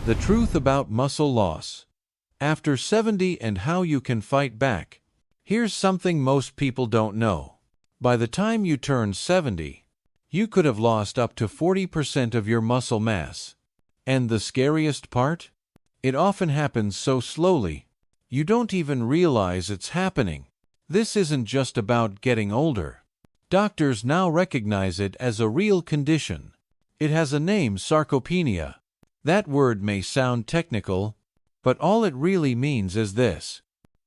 The truth about muscle loss after 70 and how you can fight back. Here's something most people don't know. By the time you turn 70, you could have lost up to 40% of your muscle mass. And the scariest part? It often happens so slowly, you don't even realize it's happening. This isn't just about getting older. Doctors now recognize it as a real condition. It has a name, sarcopenia. That word may sound technical, but all it really means is this: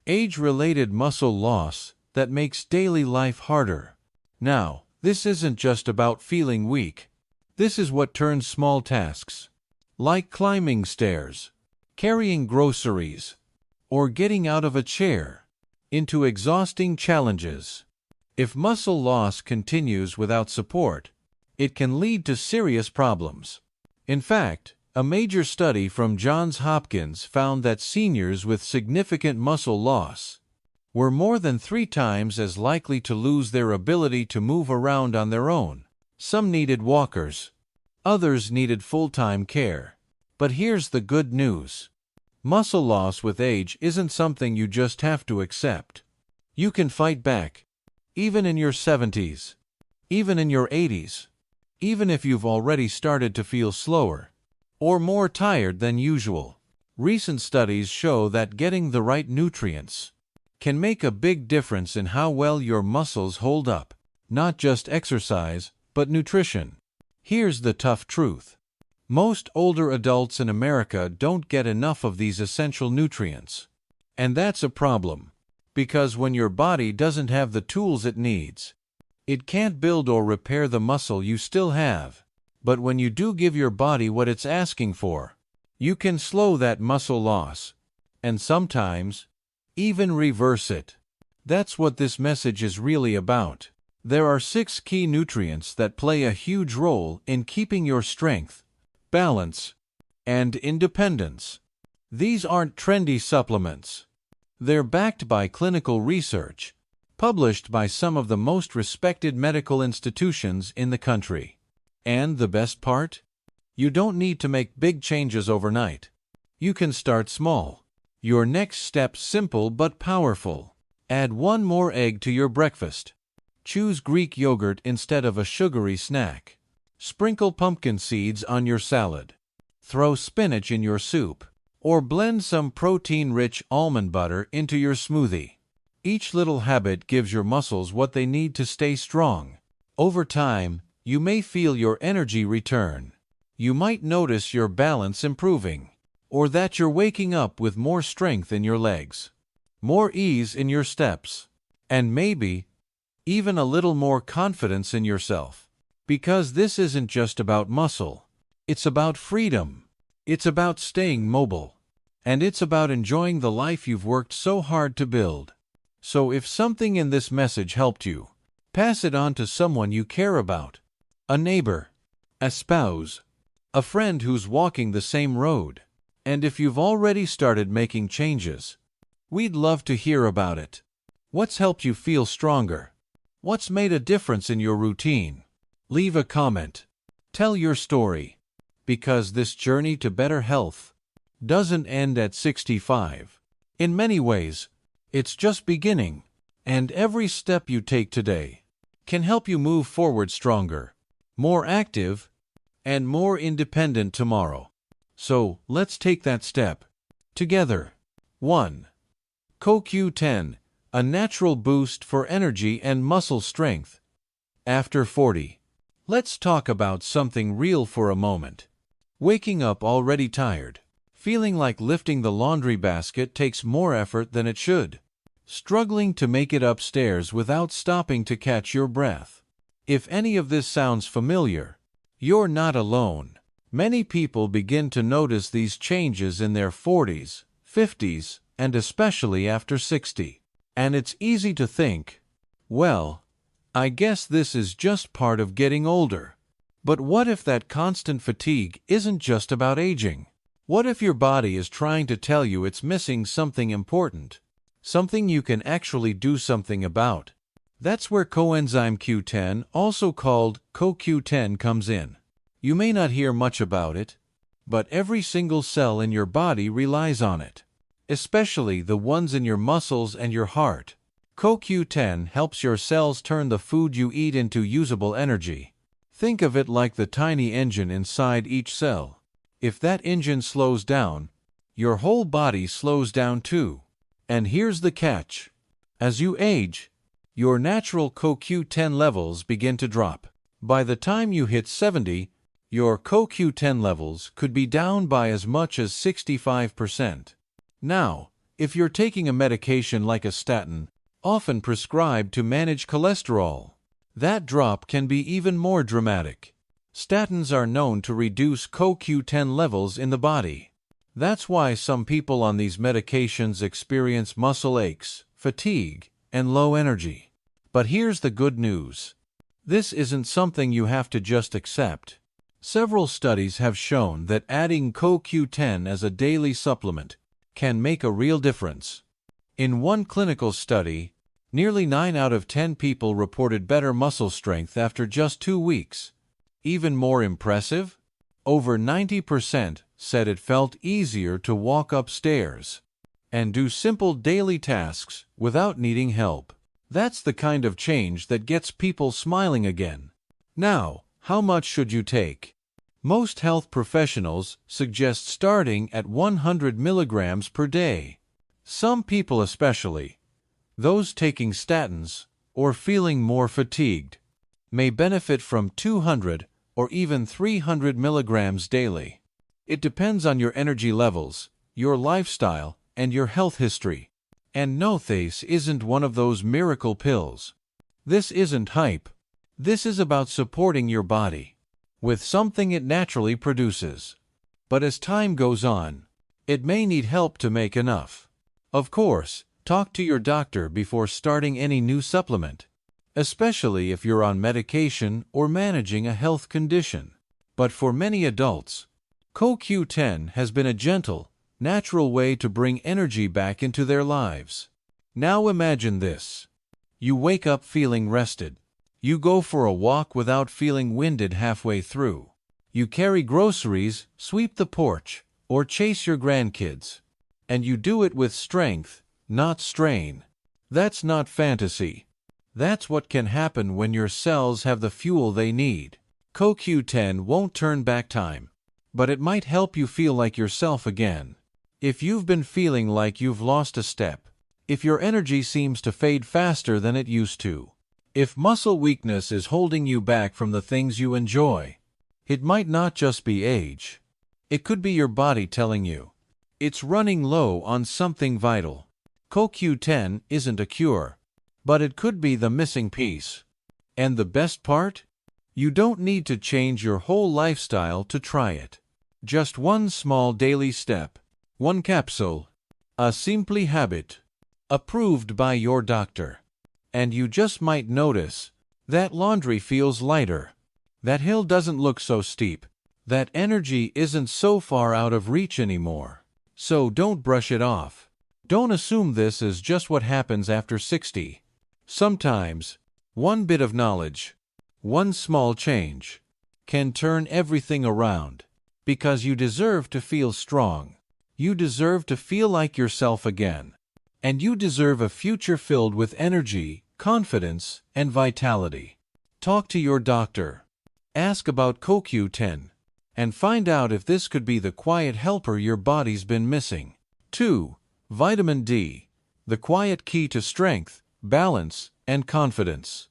age-related muscle loss that makes daily life harder. Now, this isn't just about feeling weak. This is what turns small tasks, like climbing stairs, carrying groceries, or getting out of a chair, into exhausting challenges. If muscle loss continues without support, it can lead to serious problems. In fact, a major study from Johns Hopkins found that seniors with significant muscle loss were more than 3 times as likely to lose their ability to move around on their own. Some needed walkers, others needed full-time care. But here's the good news. Muscle loss with age isn't something you just have to accept. You can fight back, even in your 70s, even in your 80s, even if you've already started to feel slower or more tired than usual. Recent studies show that getting the right nutrients can make a big difference in how well your muscles hold up. Not just exercise, but nutrition. Here's the tough truth. Most older adults in America don't get enough of these essential nutrients. And that's a problem, because when your body doesn't have the tools it needs, it can't build or repair the muscle you still have. But when you do give your body what it's asking for, you can slow that muscle loss, and sometimes even reverse it. That's what this message is really about. There are 6 key nutrients that play a huge role in keeping your strength, balance, and independence. These aren't trendy supplements. They're backed by clinical research, published by some of the most respected medical institutions in the country. And the best part? You don't need to make big changes overnight. You can start small. Your next step's simple but powerful. Add 1 more egg to your breakfast. Choose Greek yogurt instead of a sugary snack. Sprinkle pumpkin seeds on your salad. Throw spinach in your soup. Or blend some protein-rich almond butter into your smoothie. Each little habit gives your muscles what they need to stay strong. Over time, you may feel your energy return. You might notice your balance improving, or that you're waking up with more strength in your legs, more ease in your steps, and maybe even a little more confidence in yourself. Because this isn't just about muscle. It's about freedom. It's about staying mobile. And it's about enjoying the life you've worked so hard to build. So if something in this message helped you, pass it on to someone you care about. A neighbor, a spouse, a friend who's walking the same road. And if you've already started making changes, we'd love to hear about it. What's helped you feel stronger? What's made a difference in your routine? Leave a comment. Tell your story. Because this journey to better health doesn't end at 65. In many ways, it's just beginning. And every step you take today can help you move forward stronger, more active, and more independent tomorrow. So, let's take that step together. 1. CoQ10, a natural boost for energy and muscle strength. After 40. Let's talk about something real for a moment. Waking up already tired. Feeling like lifting the laundry basket takes more effort than it should. Struggling to make it upstairs without stopping to catch your breath. If any of this sounds familiar, you're not alone. Many people begin to notice these changes in their 40s, 50s, and especially after 60. And it's easy to think, well, I guess this is just part of getting older. But what if that constant fatigue isn't just about aging? What if your body is trying to tell you it's missing something important? Something you can actually do something about? That's where coenzyme Q10, also called CoQ10, comes in. You may not hear much about it, but every single cell in your body relies on it, especially the ones in your muscles and your heart. CoQ10 helps your cells turn the food you eat into usable energy. Think of it like the tiny engine inside each cell. If that engine slows down, your whole body slows down too. And here's the catch. As you age, your natural CoQ10 levels begin to drop. By the time you hit 70, your CoQ10 levels could be down by as much as 65%. Now, if you're taking a medication like a statin, often prescribed to manage cholesterol, that drop can be even more dramatic. Statins are known to reduce CoQ10 levels in the body. That's why some people on these medications experience muscle aches, fatigue, and low energy. But here's the good news. This isn't something you have to just accept. Several studies have shown that adding CoQ10 as a daily supplement can make a real difference. In one clinical study, nearly 9 out of 10 people reported better muscle strength after just 2 weeks. Even more impressive, over 90% said it felt easier to walk upstairs and do simple daily tasks without needing help. That's the kind of change that gets people smiling again. Now, how much should you take? Most health professionals suggest starting at 100 milligrams per day. Some people, especially those taking statins or feeling more fatigued, may benefit from 200 or even 300 milligrams daily. It depends on your energy levels, your lifestyle, and your health history. And no, this isn't one of those miracle pills. This isn't hype. This is about supporting your body with something it naturally produces. But as time goes on, it may need help to make enough. Of course, talk to your doctor before starting any new supplement, especially if you're on medication or managing a health condition. But for many adults, CoQ10 has been a gentle, natural way to bring energy back into their lives. Now imagine this. You wake up feeling rested. You go for a walk without feeling winded halfway through. You carry groceries, sweep the porch, or chase your grandkids. And you do it with strength, not strain. That's not fantasy. That's what can happen when your cells have the fuel they need. CoQ10 won't turn back time, but it might help you feel like yourself again. If you've been feeling like you've lost a step, if your energy seems to fade faster than it used to, if muscle weakness is holding you back from the things you enjoy, it might not just be age. It could be your body telling you it's running low on something vital. CoQ10 isn't a cure, but it could be the missing piece. And the best part? You don't need to change your whole lifestyle to try it. Just one small daily step. One capsule, a simple habit, approved by your doctor. And you just might notice that laundry feels lighter, that hill doesn't look so steep, that energy isn't so far out of reach anymore. So don't brush it off. Don't assume this is just what happens after 60. Sometimes, one bit of knowledge, one small change, can turn everything around. Because you deserve to feel strong. You deserve to feel like yourself again. And you deserve a future filled with energy, confidence, and vitality. Talk to your doctor. Ask about CoQ10. And find out if this could be the quiet helper your body's been missing. 2. Vitamin D. The quiet key to strength, balance, and confidence.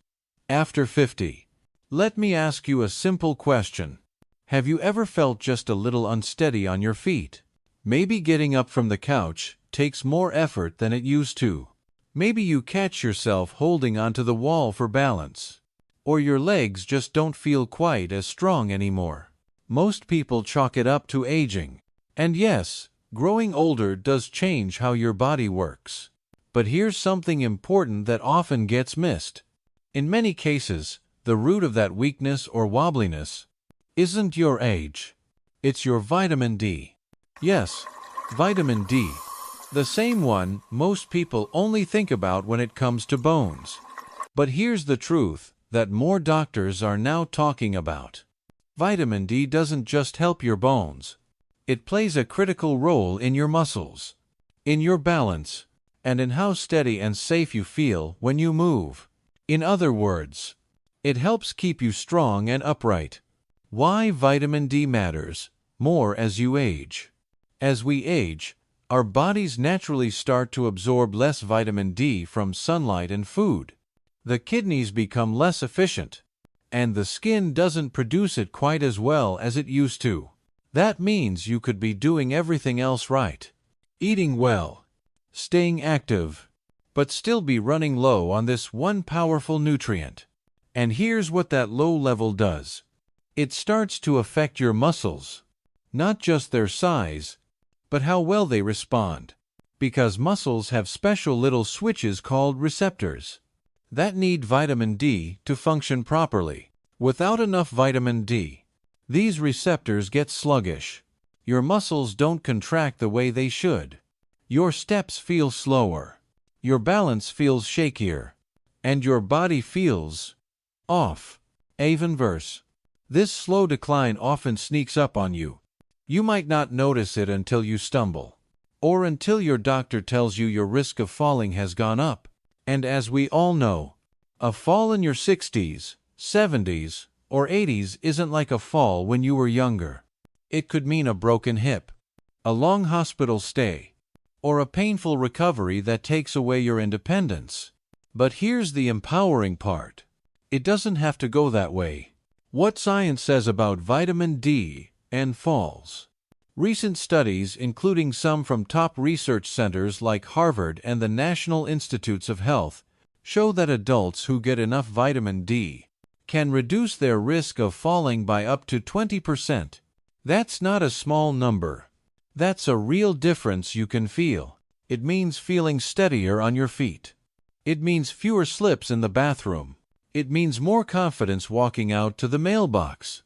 After 50. Let me ask you a simple question. Have you ever felt just a little unsteady on your feet? Maybe getting up from the couch takes more effort than it used to. Maybe you catch yourself holding onto the wall for balance. Or your legs just don't feel quite as strong anymore. Most people chalk it up to aging. And yes, growing older does change how your body works. But here's something important that often gets missed. In many cases, the root of that weakness or wobbliness isn't your age. It's your vitamin D. Yes, vitamin D. The same one most people only think about when it comes to bones. But here's the truth that more doctors are now talking about. Vitamin D doesn't just help your bones. It plays a critical role in your muscles, in your balance, and in how steady and safe you feel when you move. In other words, it helps keep you strong and upright. Why vitamin D matters more as you age. As we age, our bodies naturally start to absorb less vitamin D from sunlight and food. The kidneys become less efficient, and the skin doesn't produce it quite as well as it used to. That means you could be doing everything else right, eating well, staying active, but still be running low on this one powerful nutrient. And here's what that low level does. It starts to affect your muscles, not just their size, but how well they respond. Because muscles have special little switches called receptors that need vitamin D to function properly. Without enough vitamin D, these receptors get sluggish. Your muscles don't contract the way they should. Your steps feel slower. Your balance feels shakier. And your body feels off. Even verse. This slow decline often sneaks up on you. You might not notice it until you stumble, or until your doctor tells you your risk of falling has gone up. And as we all know, a fall in your 60s, 70s, or 80s isn't like a fall when you were younger. It could mean a broken hip, a long hospital stay, or a painful recovery that takes away your independence. But here's the empowering part. It doesn't have to go that way. What science says about vitamin D and falls. Recent studies, including some from top research centers like Harvard and the National Institutes of Health, show that adults who get enough vitamin D can reduce their risk of falling by up to 20%. That's not a small number. That's a real difference you can feel. It means feeling steadier on your feet. It means fewer slips in the bathroom. It means more confidence walking out to the mailbox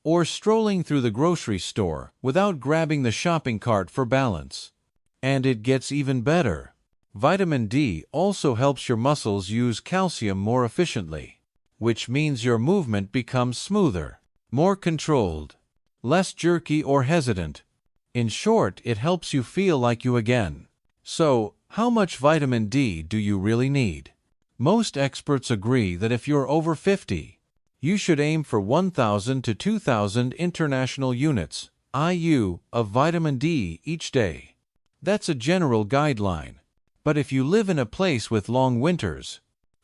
or strolling through the grocery store without grabbing the shopping cart for balance. And it gets even better. Vitamin D also helps your muscles use calcium more efficiently, which means your movement becomes smoother, more controlled, less jerky or hesitant. In short, it helps you feel like you again. So, how much vitamin D do you really need? Most experts agree that if you're over 50, you should aim for 1,000 to 2,000 international units, IU, of vitamin D each day. That's a general guideline. But if you live in a place with long winters,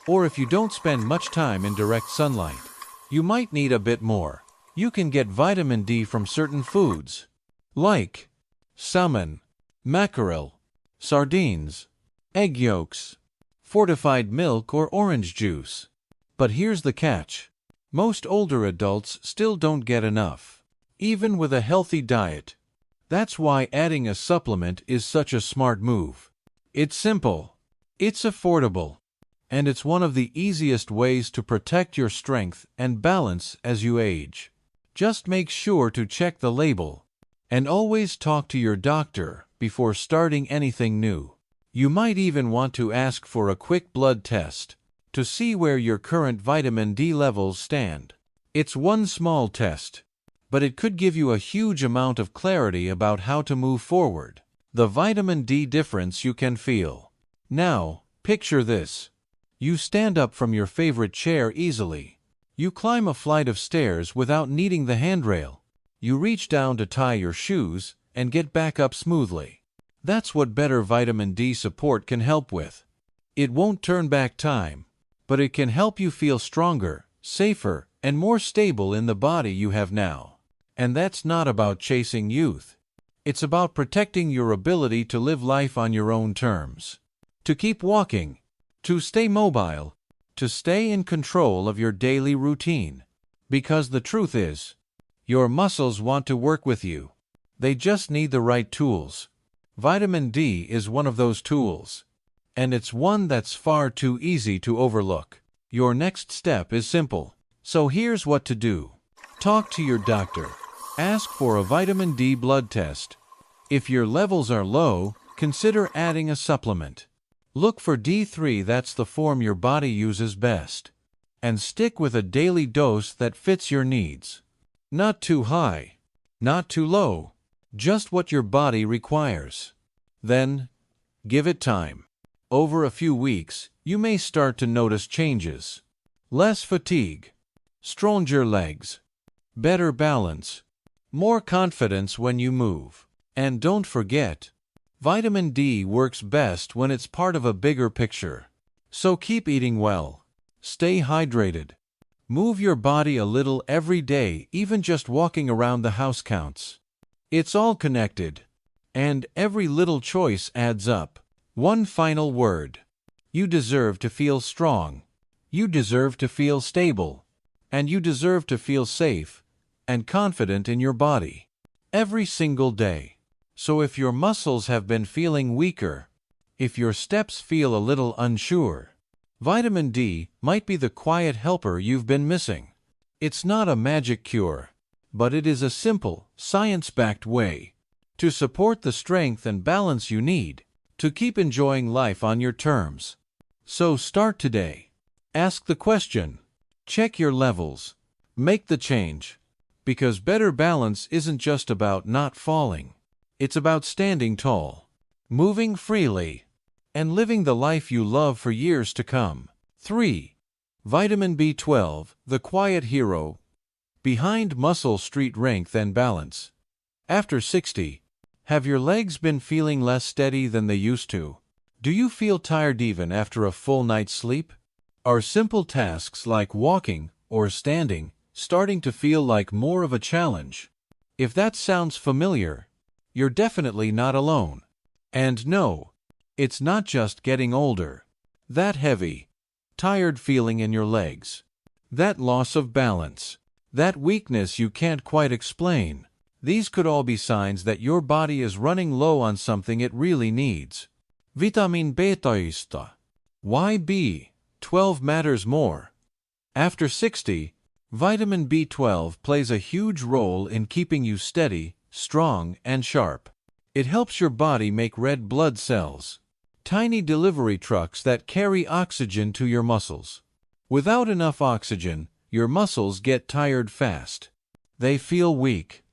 or if you don't spend much time in direct sunlight, you might need a bit more. You can get vitamin D from certain foods, like salmon, mackerel, sardines, egg yolks, fortified milk, or orange juice. But here's the catch. Most older adults still don't get enough, even with a healthy diet. That's why adding a supplement is such a smart move. It's simple, it's affordable, and it's one of the easiest ways to protect your strength and balance as you age. Just make sure to check the label, and always talk to your doctor before starting anything new. You might even want to ask for a quick blood test to see where your current vitamin D levels stand. It's one small test, but it could give you a huge amount of clarity about how to move forward. The vitamin D difference you can feel. Now, picture this. You stand up from your favorite chair easily. You climb a flight of stairs without needing the handrail. You reach down to tie your shoes and get back up smoothly. That's what better vitamin D support can help with. It won't turn back time, but it can help you feel stronger, safer, and more stable in the body you have now. And that's not about chasing youth. It's about protecting your ability to live life on your own terms, to keep walking, to stay mobile, to stay in control of your daily routine. Because the truth is, your muscles want to work with you. They just need the right tools. Vitamin D is one of those tools, and it's one that's far too easy to overlook. Your next step is simple. So here's what to do. Talk to your doctor. Ask for a vitamin D blood test. If your levels are low, consider adding a supplement. Look for D3, that's the form your body uses best. And stick with a daily dose that fits your needs. Not too high, not too low, just what your body requires. Then, give it time. Over a few weeks, you may start to notice changes. Less fatigue, stronger legs, better balance, more confidence when you move. And don't forget, vitamin D works best when it's part of a bigger picture. So keep eating well, stay hydrated, move your body a little every day, even just walking around the house counts. It's all connected, and every little choice adds up. One final word. You deserve to feel strong. You deserve to feel stable. And you deserve to feel safe and confident in your body every single day. So if your muscles have been feeling weaker, if your steps feel a little unsure, vitamin D might be the quiet helper you've been missing. It's not a magic cure, but it is a simple, science-backed way to support the strength and balance you need to keep enjoying life on your terms. So start today. Ask the question. Check your levels. Make the change. Because better balance isn't just about not falling. It's about standing tall, moving freely, and living the life you love for years to come. 3. Vitamin B12, the quiet hero behind muscle strength and balance. After 60, have your legs been feeling less steady than they used to? Do you feel tired even after a full night's sleep? Are simple tasks like walking or standing starting to feel like more of a challenge? If that sounds familiar, you're definitely not alone. And no, it's not just getting older. That heavy, tired feeling in your legs, that loss of balance, that weakness you can't quite explain, these could all be signs that your body is running low on something it really needs. Vitamin B12. Why B12 matters more? After 60, vitamin B12 plays a huge role in keeping you steady, strong, and sharp. It helps your body make red blood cells, tiny delivery trucks that carry oxygen to your muscles. Without enough oxygen, your muscles get tired fast. They feel weak.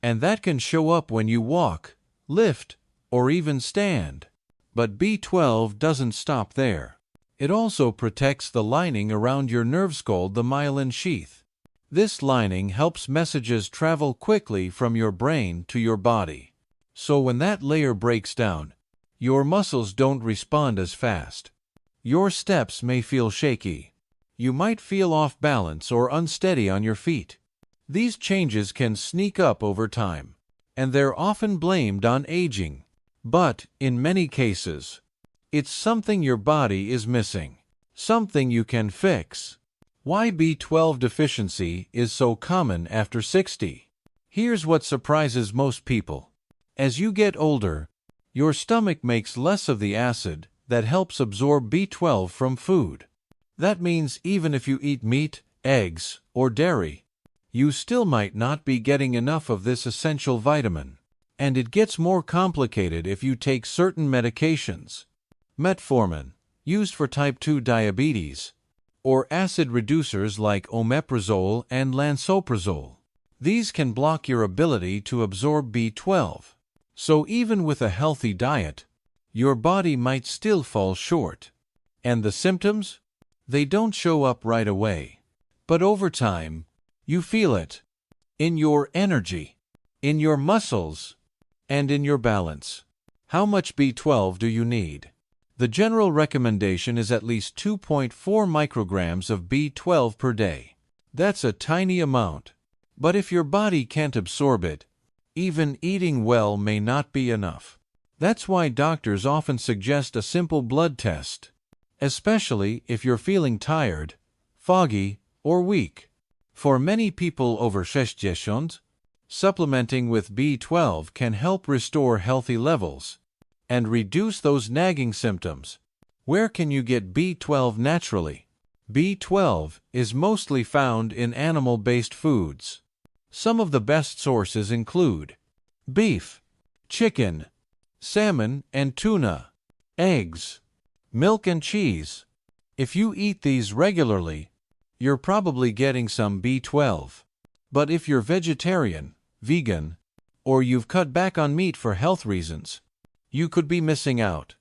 And that can show up when you walk, lift, or even stand. But B12 doesn't stop there. It also protects the lining around your nerves called the myelin sheath. This lining helps messages travel quickly from your brain to your body. So when that layer breaks down, your muscles don't respond as fast. Your steps may feel shaky. You might feel off balance or unsteady on your feet. These changes can sneak up over time, and they're often blamed on aging. But, in many cases, it's something your body is missing, something you can fix. Why B12 deficiency is so common after 60. Here's what surprises most people. As you get older, your stomach makes less of the acid that helps absorb B12 from food. That means even if you eat meat, eggs, or dairy, you still might not be getting enough of this essential vitamin. And it gets more complicated if you take certain medications. Metformin, used for type 2 diabetes, or acid reducers like omeprazole and lansoprazole. These can block your ability to absorb B12. So even with a healthy diet, your body might still fall short. And the symptoms? They don't show up right away. But over time, you feel it. In your energy, in your muscles, and in your balance. How much B12 do you need? The general recommendation is at least 2.4 micrograms of B12 per day. That's a tiny amount. But if your body can't absorb it, even eating well may not be enough. That's why doctors often suggest a simple blood test, especially if you're feeling tired, foggy, or weak. For many people over 60, supplementing with B12 can help restore healthy levels and reduce those nagging symptoms. Where can you get B12 naturally? B12 is mostly found in animal-based foods. Some of the best sources include beef, chicken, salmon and tuna, eggs, milk and cheese. If you eat these regularly, you're probably getting some B12. But if you're vegetarian, vegan, or you've cut back on meat for health reasons, you could be missing out.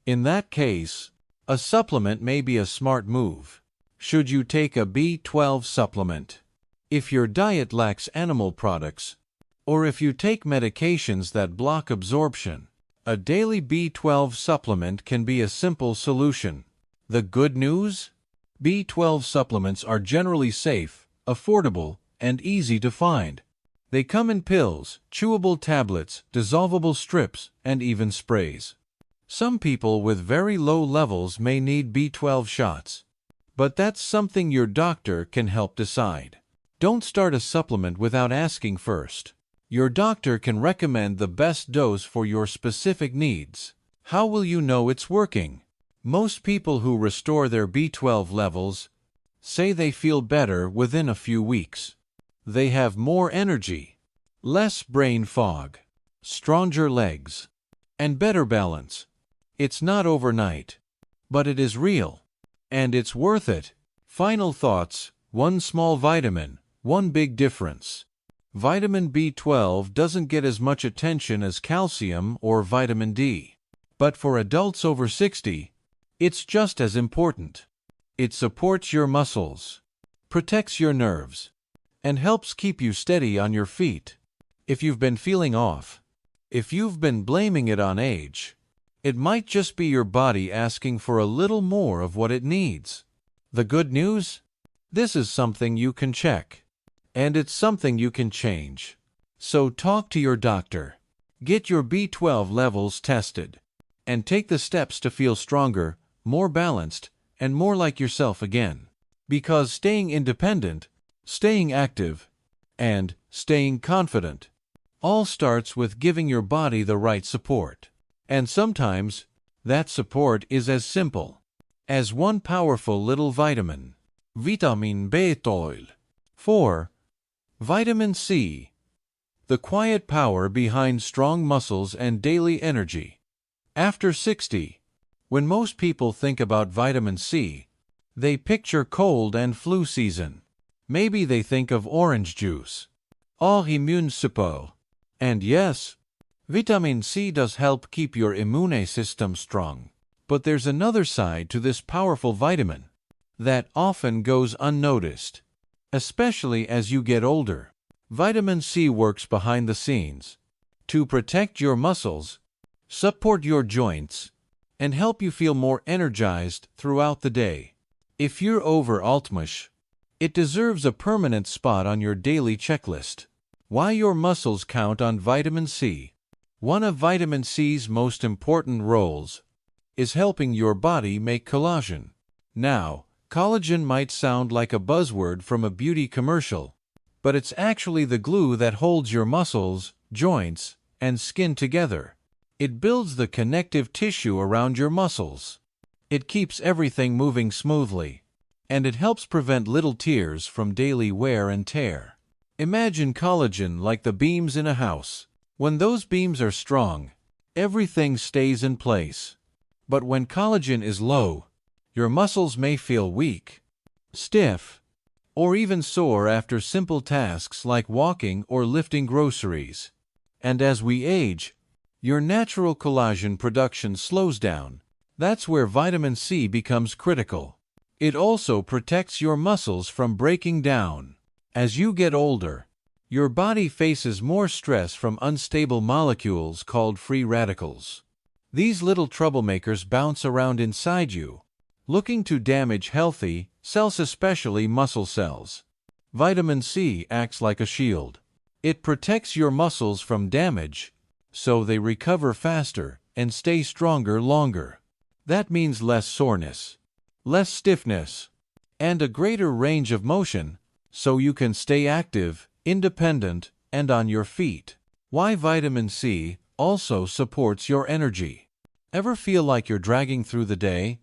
In that case, a supplement may be a smart move. Should you take a B12 supplement? If your diet lacks animal products, or if you take medications that block absorption, a daily B12 supplement can be a simple solution. The good news? B12 supplements are generally safe, affordable, and easy to find. They come in pills, chewable tablets, dissolvable strips, and even sprays. Some people with very low levels may need B12 shots, but that's something your doctor can help decide. Don't start a supplement without asking first. Your doctor can recommend the best dose for your specific needs. How will you know it's working? Most people who restore their B12 levels say they feel better within a few weeks. They have more energy, less brain fog, stronger legs, and better balance. It's not overnight, but it is real, and it's worth it. Final thoughts: one small vitamin, one big difference. Vitamin B12 doesn't get as much attention as calcium or vitamin D, but for adults over 60, it's just as important. It supports your muscles, protects your nerves, and helps keep you steady on your feet. If you've been feeling off, if you've been blaming it on age, it might just be your body asking for a little more of what it needs. The good news? This is something you can check, and it's something you can change. So talk to your doctor, get your B12 levels tested, and take the steps to feel stronger, more balanced, and more like yourself again. Because staying independent, staying active, and staying confident all starts with giving your body the right support. And sometimes, that support is as simple as one powerful little vitamin. Vitamin B12. 4. Vitamin C. The quiet power behind strong muscles and daily energy. After 60, when most people think about vitamin C, they picture cold and flu season. Maybe they think of orange juice, or immune support. And yes, vitamin C does help keep your immune system strong. But there's another side to this powerful vitamin that often goes unnoticed, especially as you get older. Vitamin C works behind the scenes to protect your muscles, support your joints, and help you feel more energized throughout the day. If you're over Altmush, it deserves a permanent spot on your daily checklist. Why your muscles count on vitamin C. One of vitamin C's most important roles is helping your body make collagen. Now, collagen might sound like a buzzword from a beauty commercial, but it's actually the glue that holds your muscles, joints, and skin together. It builds the connective tissue around your muscles. It keeps everything moving smoothly, and it helps prevent little tears from daily wear and tear. Imagine collagen like the beams in a house. When those beams are strong, everything stays in place. But when collagen is low, your muscles may feel weak, stiff, or even sore after simple tasks like walking or lifting groceries. And as we age, your natural collagen production slows down. That's where vitamin C becomes critical. It also protects your muscles from breaking down. As you get older, your body faces more stress from unstable molecules called free radicals. These little troublemakers bounce around inside you, looking to damage healthy cells, especially muscle cells. Vitamin C acts like a shield. It protects your muscles from damage, so they recover faster and stay stronger longer. That means less soreness, less stiffness, and a greater range of motion, so you can stay active, independent, and on your feet. Why vitamin C also supports your energy. Ever feel like you're dragging through the day,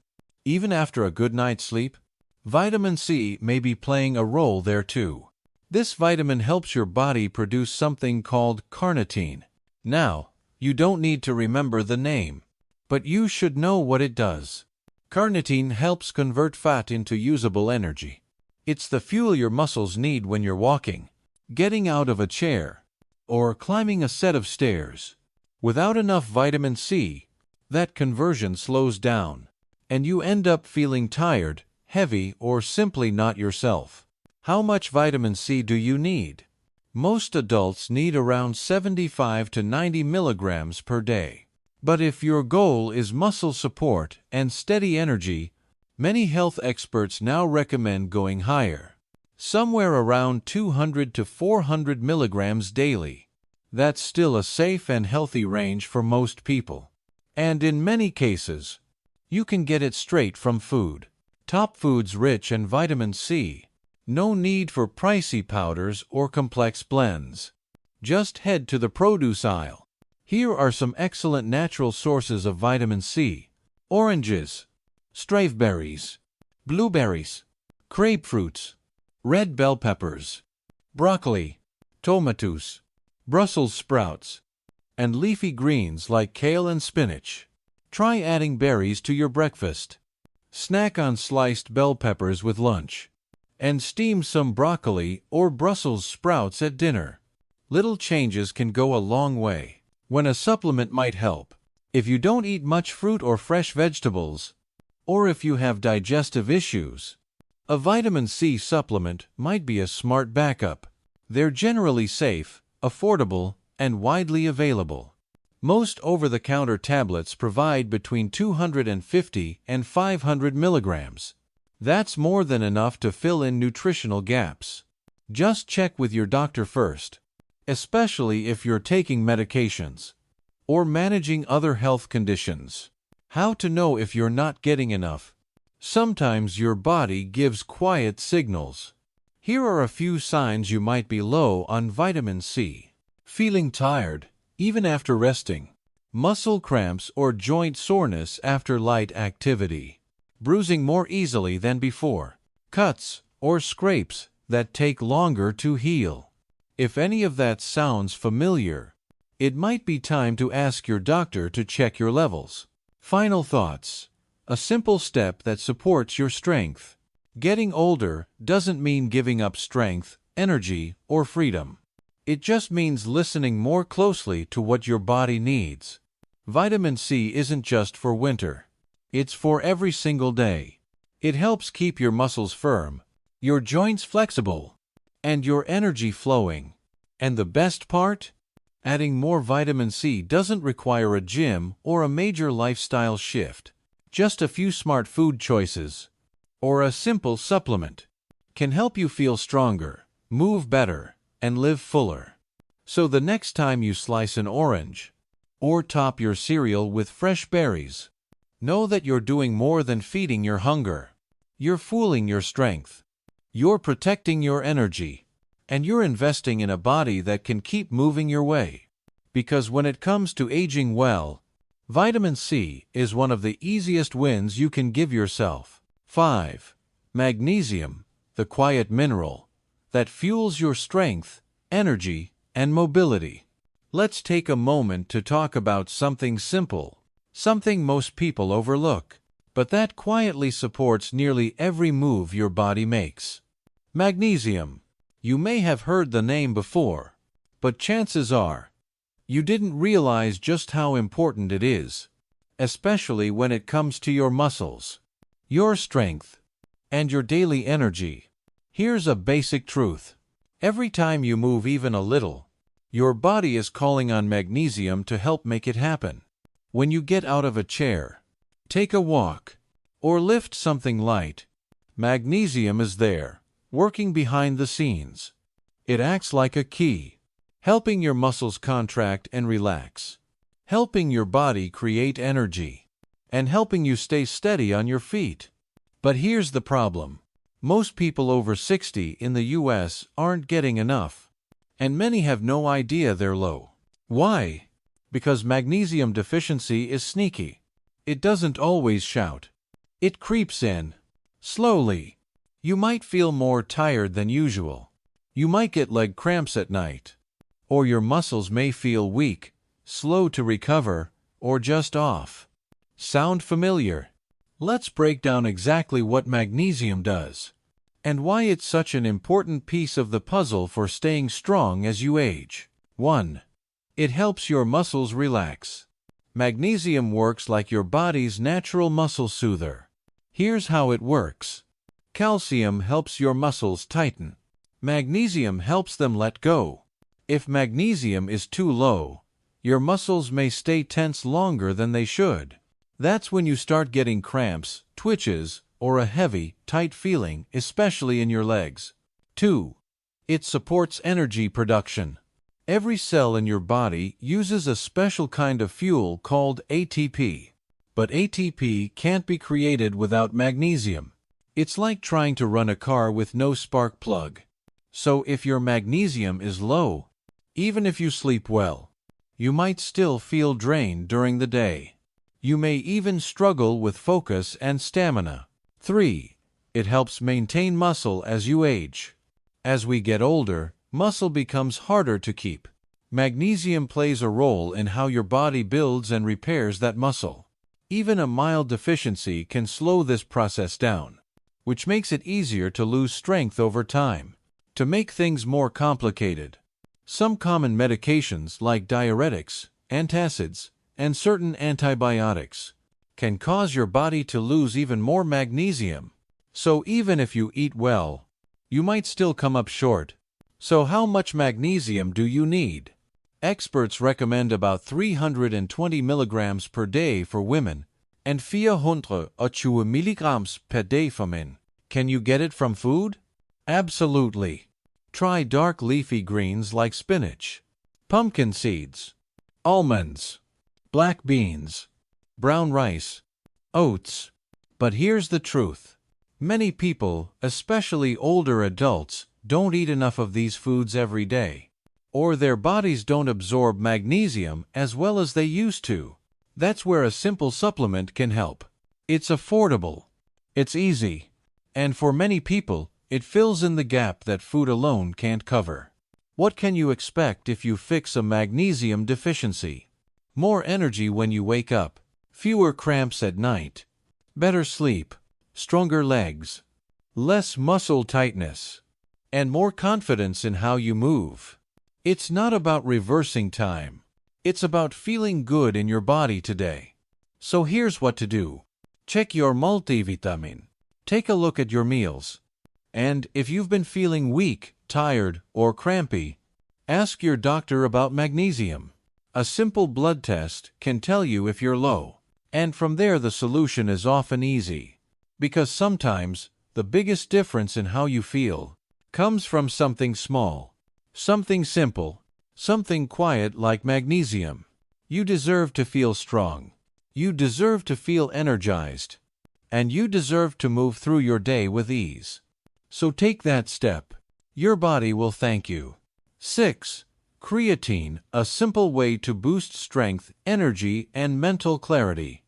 even after a good night's sleep? Vitamin C may be playing a role there too. This vitamin helps your body produce something called carnitine. Now, you don't need to remember the name, but you should know what it does. Carnitine helps convert fat into usable energy. It's the fuel your muscles need when you're walking, getting out of a chair, or climbing a set of stairs. Without enough vitamin C, that conversion slows down, and you end up feeling tired, heavy, or simply not yourself. How much vitamin C do you need? Most adults need around 75 to 90 milligrams per day. But if your goal is muscle support and steady energy, many health experts now recommend going higher, somewhere around 200 to 400 milligrams daily. That's still a safe and healthy range for most people. And in many cases, you can get it straight from food. Top foods rich in vitamin C. No need for pricey powders or complex blends. Just head to the produce aisle. Here are some excellent natural sources of vitamin C: oranges, strawberries, blueberries, grapefruits, red bell peppers, broccoli, tomatoes, Brussels sprouts, and leafy greens like kale and spinach. Try adding berries to your breakfast. Snack on sliced bell peppers with lunch, and steam some broccoli or Brussels sprouts at dinner. Little changes can go a long way. When a supplement might help, if you don't eat much fruit or fresh vegetables, or if you have digestive issues, a vitamin C supplement might be a smart backup. They're generally safe, affordable, and widely available. Most over-the-counter tablets provide between 250 and 500 milligrams. That's more than enough to fill in nutritional gaps. Just check with your doctor first, especially if you're taking medications or managing other health conditions. How to know if you're not getting enough? Sometimes your body gives quiet signals. Here are a few signs you might be low on vitamin C. Feeling tired, even after resting. Muscle cramps or joint soreness after light activity. Bruising more easily than before. Cuts or scrapes that take longer to heal. If any of that sounds familiar, it might be time to ask your doctor to check your levels. Final thoughts. A simple step that supports your strength. Getting older doesn't mean giving up strength, energy, or freedom. It just means listening more closely to what your body needs. Vitamin C isn't just for winter. It's for every single day. It helps keep your muscles firm, your joints flexible, and your energy flowing. And the best part? Adding more vitamin C doesn't require a gym or a major lifestyle shift. Just a few smart food choices, or a simple supplement, can help you feel stronger, move better, and live fuller. So the next time you slice an orange, or top your cereal with fresh berries, know that you're doing more than feeding your hunger. You're fueling your strength. You're protecting your energy. And you're investing in a body that can keep moving your way. Because when it comes to aging well, vitamin C is one of the easiest wins you can give yourself. 5. Magnesium, the quiet mineral that fuels your strength, energy, and mobility. Let's take a moment to talk about something simple. Something most people overlook, but that quietly supports nearly every move your body makes. Magnesium. You may have heard the name before, but chances are you didn't realize just how important it is, especially when it comes to your muscles, your strength, and your daily energy. Here's a basic truth. Every time you move even a little, your body is calling on magnesium to help make it happen. When you get out of a chair, take a walk, or lift something light, magnesium is there, working behind the scenes. It acts like a key, helping your muscles contract and relax, helping your body create energy, and helping you stay steady on your feet. But here's the problem. Most people over 60 in the US aren't getting enough, and many have no idea they're low. Why? Because magnesium deficiency is sneaky. It doesn't always shout. It creeps in, slowly. You might feel more tired than usual. You might get leg cramps at night. Or your muscles may feel weak, slow to recover, or just off. Sound familiar? Let's break down exactly what magnesium does, and why it's such an important piece of the puzzle for staying strong as you age. 1. It helps your muscles relax. Magnesium works like your body's natural muscle soother. Here's how it works. Calcium helps your muscles tighten. Magnesium helps them let go. If magnesium is too low, your muscles may stay tense longer than they should. That's when you start getting cramps, twitches, or a heavy, tight feeling, especially in your legs. 2. It supports energy production. Every cell in your body uses a special kind of fuel called ATP. But ATP can't be created without magnesium. It's like trying to run a car with no spark plug. So if your magnesium is low, even if you sleep well, you might still feel drained during the day. You may even struggle with focus and stamina. 3. It helps maintain muscle as you age. As we get older, muscle becomes harder to keep. Magnesium plays a role in how your body builds and repairs that muscle. Even a mild deficiency can slow this process down, which makes it easier to lose strength over time. To make things more complicated, some common medications like diuretics, antacids, and certain antibiotics can cause your body to lose even more magnesium. So even if you eat well, you might still come up short. So how much magnesium do you need? Experts recommend about 320 milligrams per day for women and 480 milligrams per day for men. Can you get it from food? Absolutely. Try dark leafy greens like spinach, pumpkin seeds, almonds, black beans, brown rice, oats. But here's the truth. Many people, especially older adults, don't eat enough of these foods every day, or their bodies don't absorb magnesium as well as they used to. That's where a simple supplement can help. It's affordable, it's easy, and for many people, it fills in the gap that food alone can't cover. What can you expect if you fix a magnesium deficiency? More energy when you wake up, fewer cramps at night, better sleep, stronger legs, less muscle tightness, and more confidence in how you move. It's not about reversing time. It's about feeling good in your body today. So here's what to do. Check your multivitamin. Take a look at your meals. And if you've been feeling weak, tired, or crampy, ask your doctor about magnesium. A simple blood test can tell you if you're low. And from there the solution is often easy. Because sometimes, the biggest difference in how you feel comes from something small, something simple, something quiet like magnesium. You deserve to feel strong. You deserve to feel energized. And you deserve to move through your day with ease. So take that step. Your body will thank you. 6. Creatine, a simple way to boost strength, energy, and mental clarity.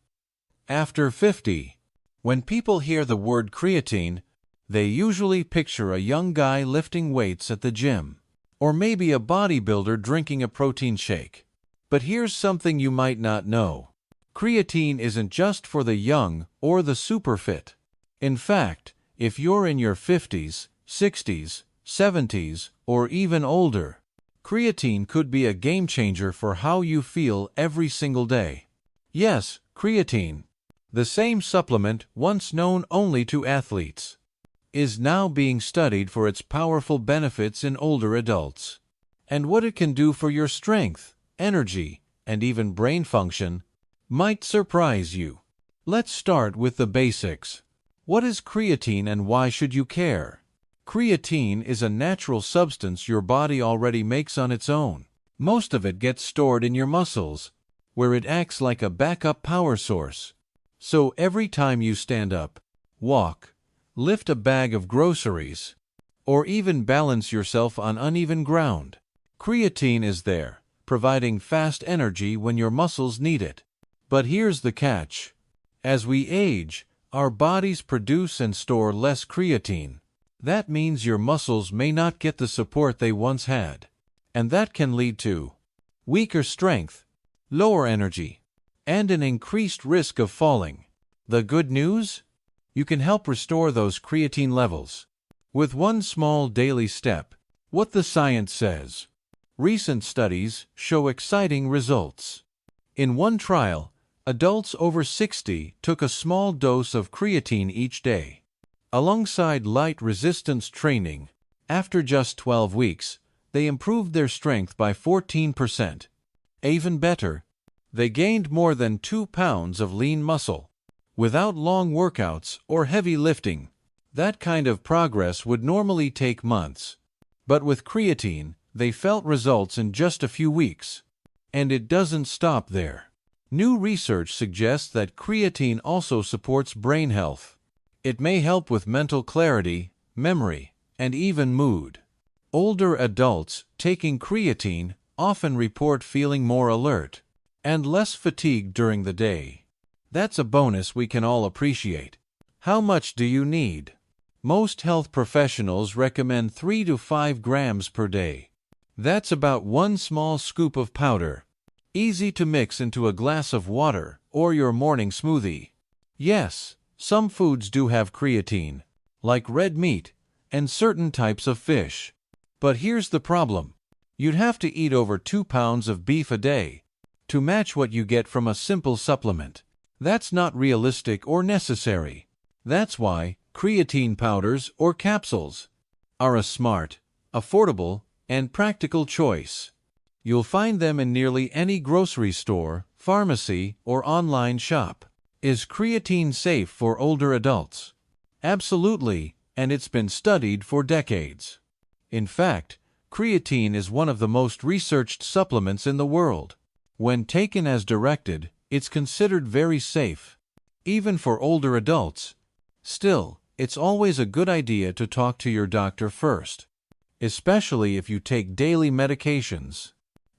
After 50. When people hear the word creatine, they usually picture a young guy lifting weights at the gym, or maybe a bodybuilder drinking a protein shake. But here's something you might not know. Creatine isn't just for the young or the super fit. In fact, if you're in your 50s, 60s, 70s, or even older, creatine could be a game changer for how you feel every single day. Yes, creatine, the same supplement once known only to athletes, is now being studied for its powerful benefits in older adults. And what it can do for your strength, energy, and even brain function might surprise you. Let's start with the basics. What is creatine and why should you care? Creatine is a natural substance your body already makes on its own. Most of it gets stored in your muscles, where it acts like a backup power source. So every time you stand up, walk, lift a bag of groceries, or even balance yourself on uneven ground, creatine is there, providing fast energy when your muscles need it. But here's the catch. As we age, our bodies produce and store less creatine. That means your muscles may not get the support they once had. And that can lead to weaker strength, lower energy, and an increased risk of falling. The good news? You can help restore those creatine levels with one small daily step. What the science says. Recent studies show exciting results. In one trial, adults over 60 took a small dose of creatine each day, alongside light resistance training. After just 12 weeks, they improved their strength by 14%. Even better, they gained more than 2 pounds of lean muscle, without long workouts or heavy lifting. That kind of progress would normally take months. But with creatine, they felt results in just a few weeks. And it doesn't stop there. New research suggests that creatine also supports brain health. It may help with mental clarity, memory, and even mood. Older adults taking creatine often report feeling more alert and less fatigued during the day. That's a bonus we can all appreciate. How much do you need? Most health professionals recommend 3 to 5 grams per day. That's about 1 small scoop of powder, easy to mix into a glass of water or your morning smoothie. Yes, some foods do have creatine, like red meat and certain types of fish. But here's the problem. You'd have to eat over 2 pounds of beef a day to match what you get from a simple supplement. That's not realistic or necessary. That's why creatine powders or capsules are a smart, affordable, and practical choice. You'll find them in nearly any grocery store, pharmacy, or online shop. Is creatine safe for older adults? Absolutely, and it's been studied for decades. In fact, creatine is one of the most researched supplements in the world. When taken as directed, it's considered very safe, even for older adults. Still, it's always a good idea to talk to your doctor first, especially if you take daily medications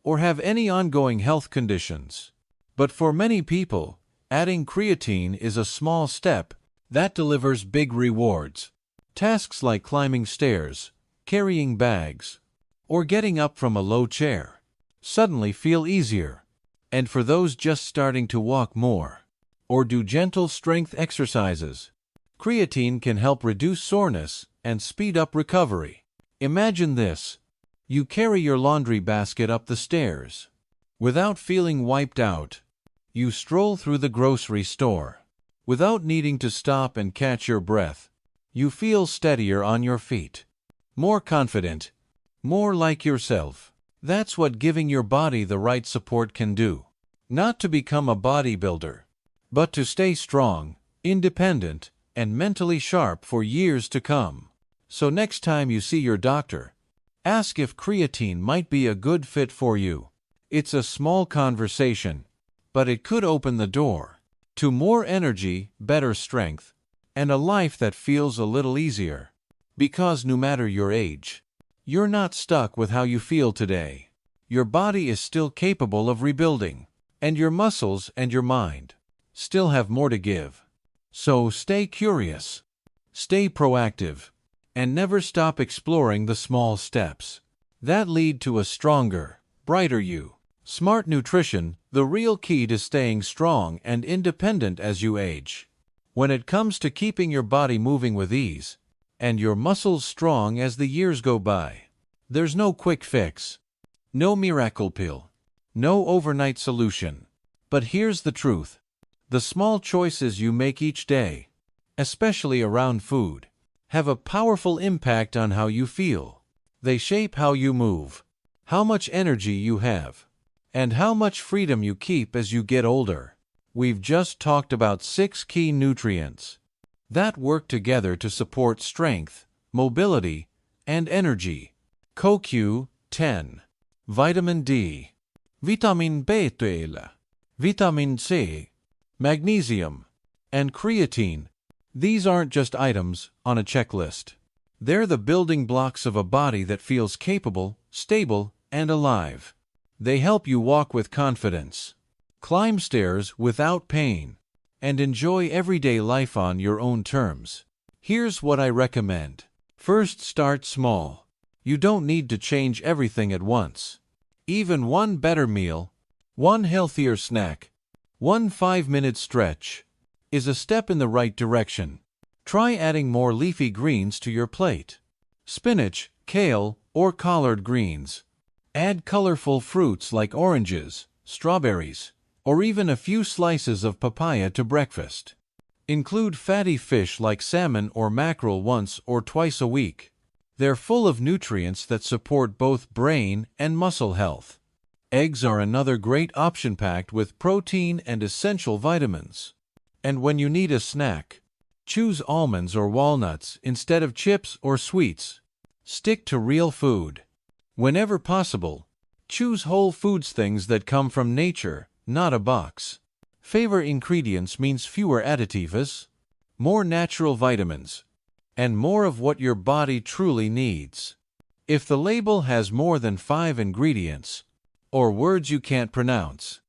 or have any ongoing health conditions. But for many people, adding creatine is a small step that delivers big rewards. Tasks like climbing stairs, carrying bags, or getting up from a low chair suddenly feel easier. And for those just starting to walk more or do gentle strength exercises, creatine can help reduce soreness and speed up recovery. Imagine this. You carry your laundry basket up the stairs without feeling wiped out. You stroll through the grocery store without needing to stop and catch your breath. You feel steadier on your feet, more confident, more like yourself. That's what giving your body the right support can do. Not to become a bodybuilder, but to stay strong, independent, and mentally sharp for years to come. So next time you see your doctor, ask if creatine might be a good fit for you. It's a small conversation, but it could open the door to more energy, better strength, and a life that feels a little easier. Because no matter your age, you're not stuck with how you feel today. Your body is still capable of rebuilding, and your muscles and your mind still have more to give. So stay curious, stay proactive, and never stop exploring the small steps that lead to a stronger, brighter you. Smart nutrition, the real key to staying strong and independent as you age. When it comes to keeping your body moving with ease, and your muscles strong as the years go by, there's no quick fix, no miracle pill, no overnight solution. But here's the truth. The small choices you make each day, especially around food, have a powerful impact on how you feel. They shape how you move, how much energy you have, and how much freedom you keep as you get older. We've just talked about 6 key nutrients that work together to support strength, mobility, and energy. CoQ10, vitamin D, vitamin B12, vitamin C, magnesium, and creatine. These aren't just items on a checklist. They're the building blocks of a body that feels capable, stable, and alive. They help you walk with confidence, climb stairs without pain, and enjoy everyday life on your own terms. Here's what I recommend. First, start small. You don't need to change everything at once. Even one better meal, one healthier snack, one 5-minute stretch is a step in the right direction. Try adding more leafy greens to your plate. Spinach, kale, or collard greens Add colorful fruits like oranges, strawberries, or even a few slices of papaya to breakfast. Include fatty fish like salmon or mackerel once or twice a week. They're full of nutrients that support both brain and muscle health. Eggs are another great option packed with protein and essential vitamins. And when you need a snack, choose almonds or walnuts instead of chips or sweets. Stick to real food. Whenever possible, choose whole foods, things that come from nature, not a box. Favor ingredients means fewer additives, more natural vitamins, and more of what your body truly needs. If the label has more than 5 ingredients, or words you can't pronounce,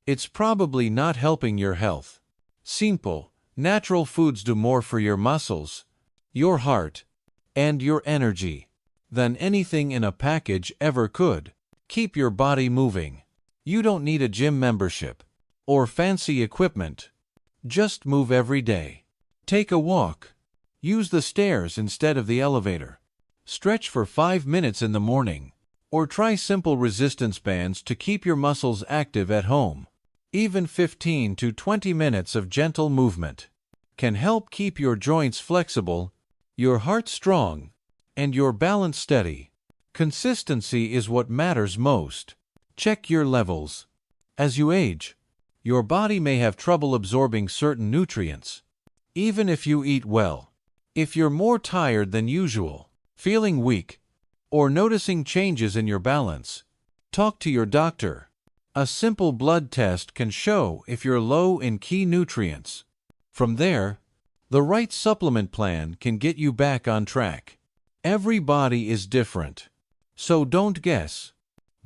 it's probably not helping your health. Simple, natural foods do more for your muscles, your heart, and your energy than anything in a package ever could. Keep your body moving. You don't need a gym membership or fancy equipment. Just move every day. Take a walk. Use the stairs instead of the elevator. Stretch for 5 minutes in the morning. Or try simple resistance bands to keep your muscles active at home. Even 15 to 20 minutes of gentle movement can help keep your joints flexible, your heart strong, and your balance steady. Consistency is what matters most. Check your levels. As you age, your body may have trouble absorbing certain nutrients, even if you eat well. If you're more tired than usual, feeling weak, or noticing changes in your balance, talk to your doctor. A simple blood test can show if you're low in key nutrients. From there, the right supplement plan can get you back on track. Every body is different, so don't guess.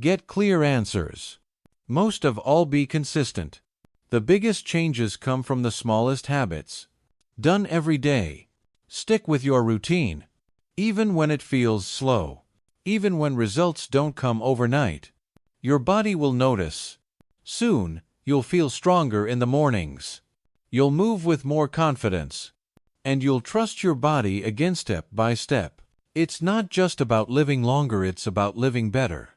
Get clear answers. Most of all, be consistent. The biggest changes come from the smallest habits. Done every day. Stick with your routine, even when it feels slow. Even when results don't come overnight, your body will notice. Soon, you'll feel stronger in the mornings. You'll move with more confidence. And you'll trust your body again step by step. It's not just about living longer, it's about living better.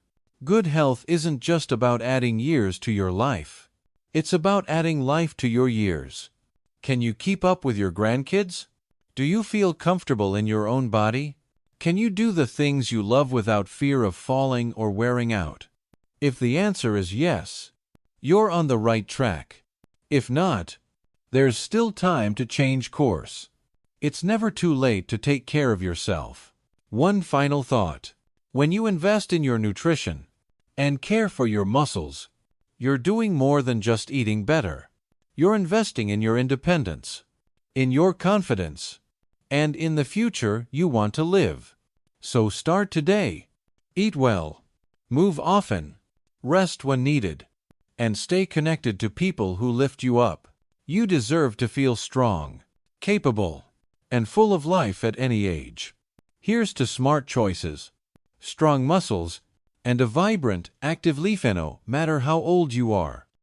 Good health isn't just about adding years to your life. It's about adding life to your years. Can you keep up with your grandkids? Do you feel comfortable in your own body? Can you do the things you love without fear of falling or wearing out? If the answer is yes, you're on the right track. If not, there's still time to change course. It's never too late to take care of yourself. One final thought. When you invest in your nutrition and care for your muscles, you're doing more than just eating better. You're investing in your independence, in your confidence, and in the future you want to live. So start today. Eat well, move often, rest when needed, and stay connected to people who lift you up. You deserve to feel strong, capable, and full of life at any age. Here's to smart choices, strong muscles, and a vibrant, active life, no matter how old you are.